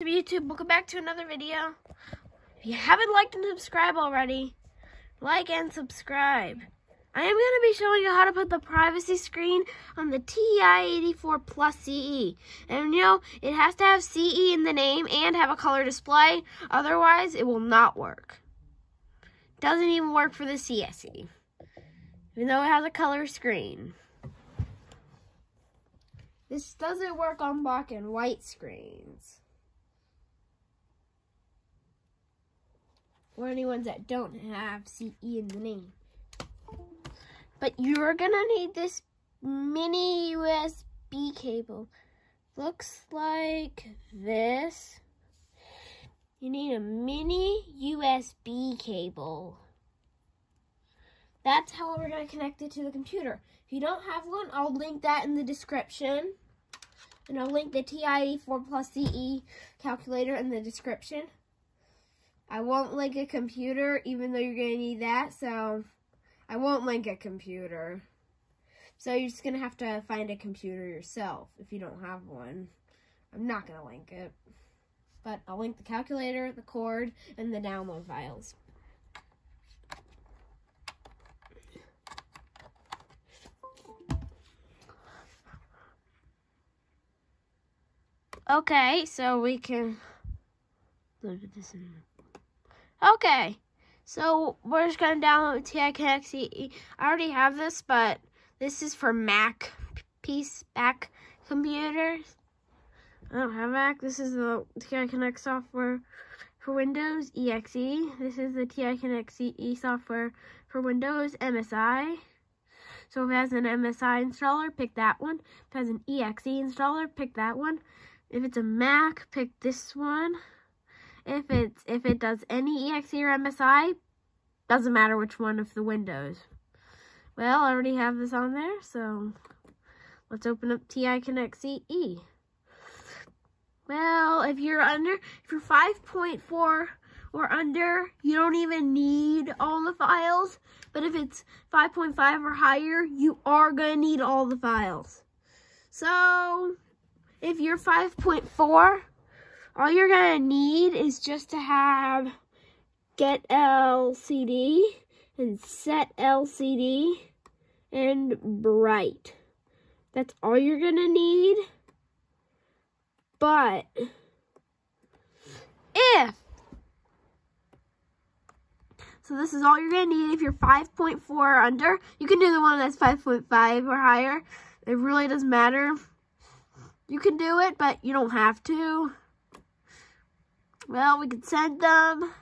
YouTube, welcome back to another video. If you haven't liked and subscribed already, like and subscribe. I am going to be showing you how to put the privacy screen on the TI-84 Plus CE. And you know, it has to have CE in the name and have a color display, otherwise it will not work. Doesn't even work for the CSE, even though it has a color screen. This doesn't work on black and white screens, or any ones that don't have CE in the name. But you're gonna need this mini USB cable. Looks like this. You need a mini USB cable. That's how we're gonna connect it to the computer. If you don't have one, I'll link that in the description. And I'll link the TI-84 Plus CE calculator in the description. I won't link a computer, even though you're going to need that, so I won't link a computer. So you're just going to have to find a computer yourself if you don't have one. I'm not going to link it, but I'll link the calculator, the cord, and the download files. Okay, so we can look at this in. Okay, so we're just going to download TI Connect CE. I already have this, but this is for Mac computers. I don't have Mac. This is the TI Connect software for Windows, EXE. This is the TI Connect CE software for Windows, MSI. So if it has an MSI installer, pick that one. If it has an EXE installer, pick that one. If it's a Mac, pick this one. If it does any EXE or MSI, doesn't matter which one of the Windows. Well, I already have this on there, so let's open up TI Connect CE. Well, if you're 5.4 or under, you don't even need all the files. But if it's 5.5 or higher, you are going to need all the files. So if you're 5.4, all you're going to need is just to have get LCD and set LCD and bright. That's all you're going to need. But so this is all you're going to need if you're 5.4 or under. You can do the one that's 5.5 or higher. It really doesn't matter. You can do it, but you don't have to. Well, we can send them.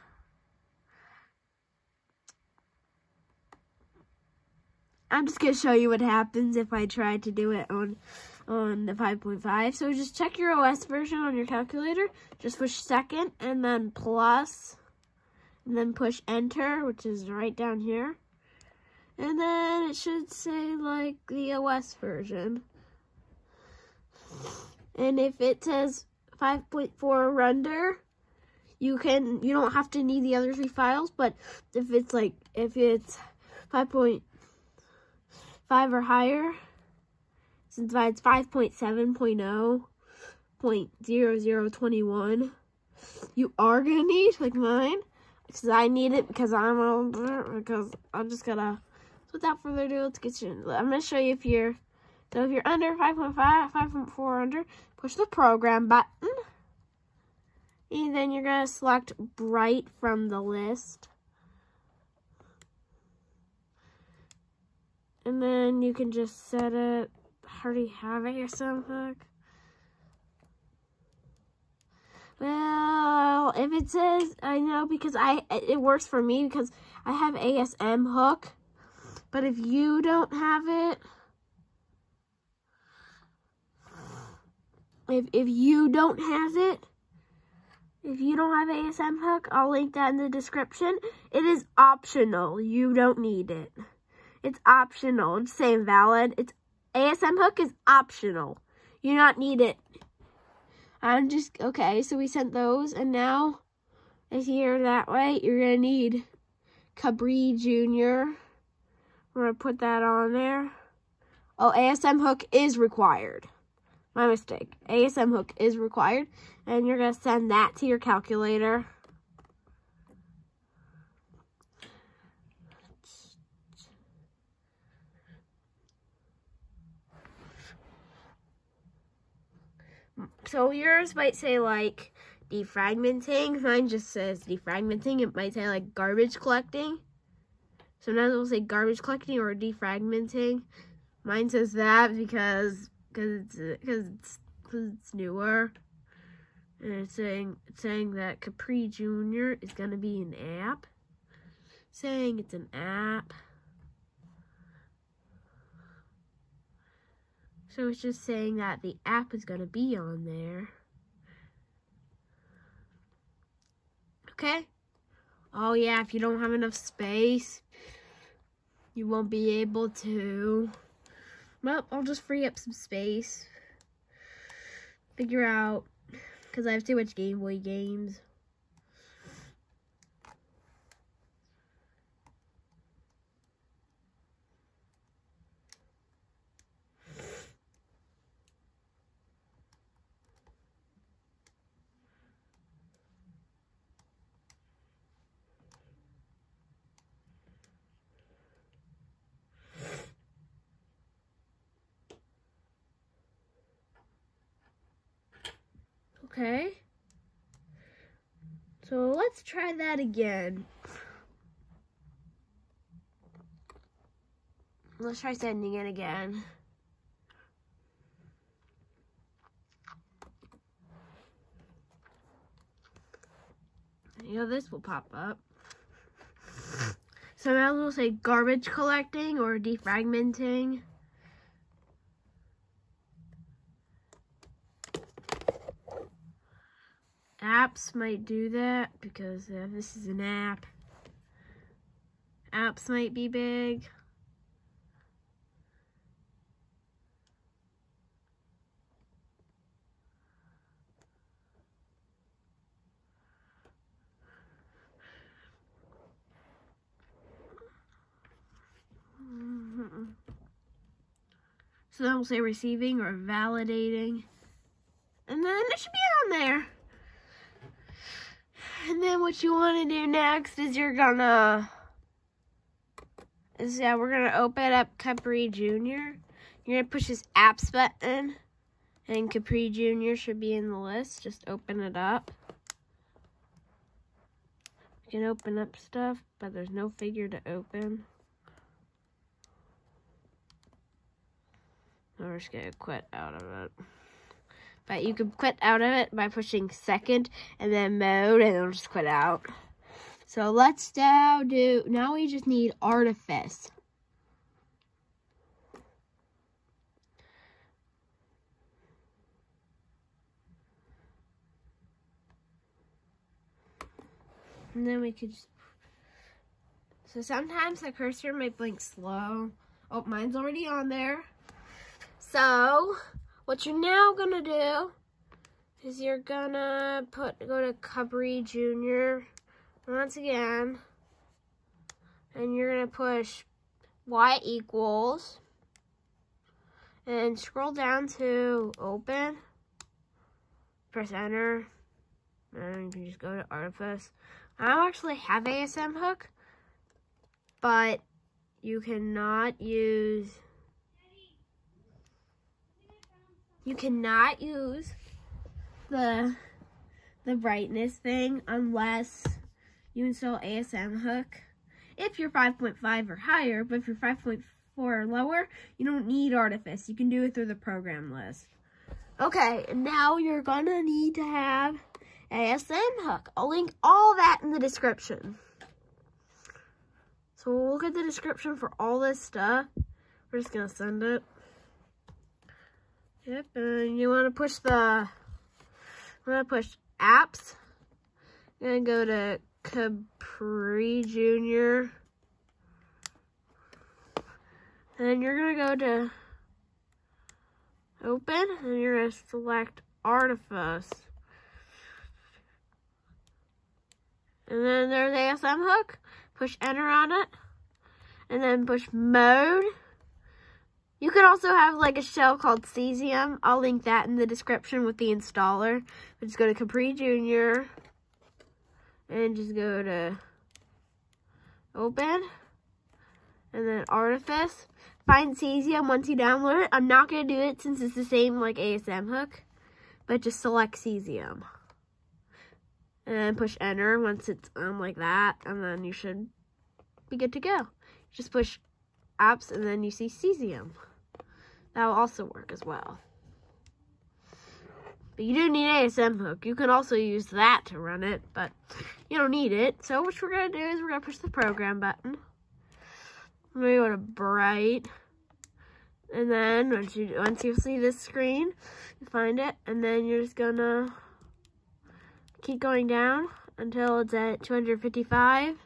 I'm just going to show you what happens if I try to do it on the 5.5. So just check your OS version on your calculator. Just push second and then plus. And then push enter, which is right down here. And then it should say like the OS version. And if it says 5.4 or under, you don't have to need the other 3 files, but if it's 5.5 or higher, since it's 5.7.0.0021, you are gonna need, like mine, because I need it because I'm older, because I'm just gonna, without further ado, let's get you, I'm gonna show you if you're under 5.5, 5.4 under, push the program button. And then you're going to select bright from the list. And then you can just set it. I already have it or something. Well, if it says, I know because it works for me because I have ASM hook. But if you don't have it, if you don't have ASM hook, I'll link that in the description. It is optional. You don't need it. It's optional. It's saying valid. It's ASM hook is optional. You don't need it. Okay, so we sent those, and now if you're that way, you're going to need Cabri Jr. We're going to put that on there. Oh, ASM hook is required. My mistake. ASM hook is required, and you're going to send that to your calculator. So yours might say like defragmenting. Mine just says defragmenting. It might say like garbage collecting. Sometimes it will say garbage collecting or defragmenting. Mine says that because it's newer. And it's saying that Capri Junior is gonna be an app. Saying it's an app. So it's just saying that the app is gonna be on there. Okay? Oh yeah, if you don't have enough space, you won't be able to. Well, I'll just free up some space. Figure out, because I have too much Game Boy games. Okay. So let's try that again. Let's try sending it again. You know, this will pop up. So now we'll say garbage collecting or defragmenting. Apps might do that because this is an app. Apps might be big. So then we'll say receiving or validating. And then it should be on there. And then what you want to do next is we're gonna open up Capri Junior. You're gonna push this apps button, and Capri Junior should be in the list. Just open it up. You can open up stuff, but there's no figure to open. We're just gonna quit out of it. But you can quit out of it by pushing second and then mode, and it'll just quit out. So let's now we just need Artifice. And then we could just, so sometimes the cursor might blink slow. Oh, mine's already on there. So what you're now gonna do is you're gonna go to Capri Junior once again, and you're gonna push Y equals, and scroll down to open, press enter, and you can just go to Artifice. I don't actually have ASM hook, but you cannot use the brightness thing unless you install ASM hook. If you're 5.5 or higher, but if you're 5.4 or lower, you don't need Artifice. You can do it through the program list. Okay, and now you're gonna need to have ASM hook. I'll link all that in the description. So we'll look at the description for all this stuff. We're just gonna send it. Yep, and you want to push apps. You're gonna go to Capri Junior, and then you're gonna go to open, and you're gonna select Artifice, and then there's ASM hook. Push enter on it, and then push mode, You could also have like a shell called Cesium. I'll link that in the description with the installer. But just go to Capri Junior and just go to Open and then Artifice. Find Cesium once you download it. I'm not going to do it since it's the same like ASM hook, but just select Cesium. And then push enter once it's like that, and then you should be good to go. Just push apps and then you see Cesium. That will also work as well. But you do need ASM hook. You can also use that to run it, but you don't need it. So what we're going to do is we're going to push the program button. I'm going to go to Bright. And then once you see this screen, you find it, and then you're just going to keep going down until it's at 255.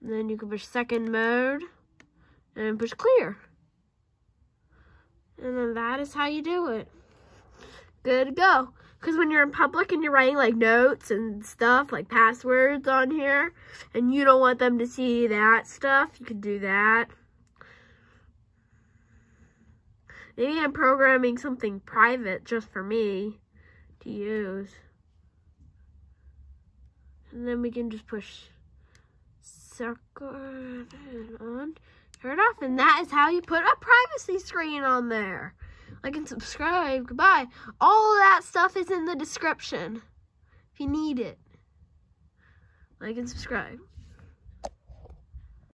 And then you can push second mode and push clear. And then that is how you do it. Good to go. Because when you're in public and you're writing like notes and stuff, like passwords on here, and you don't want them to see that stuff, you can do that. Maybe I'm programming something private just for me to use. And then we can just push circle on, turn it off, and that is how you put a privacy screen on there. Like and subscribe. Goodbye. All of that stuff is in the description if you need it. Like and subscribe.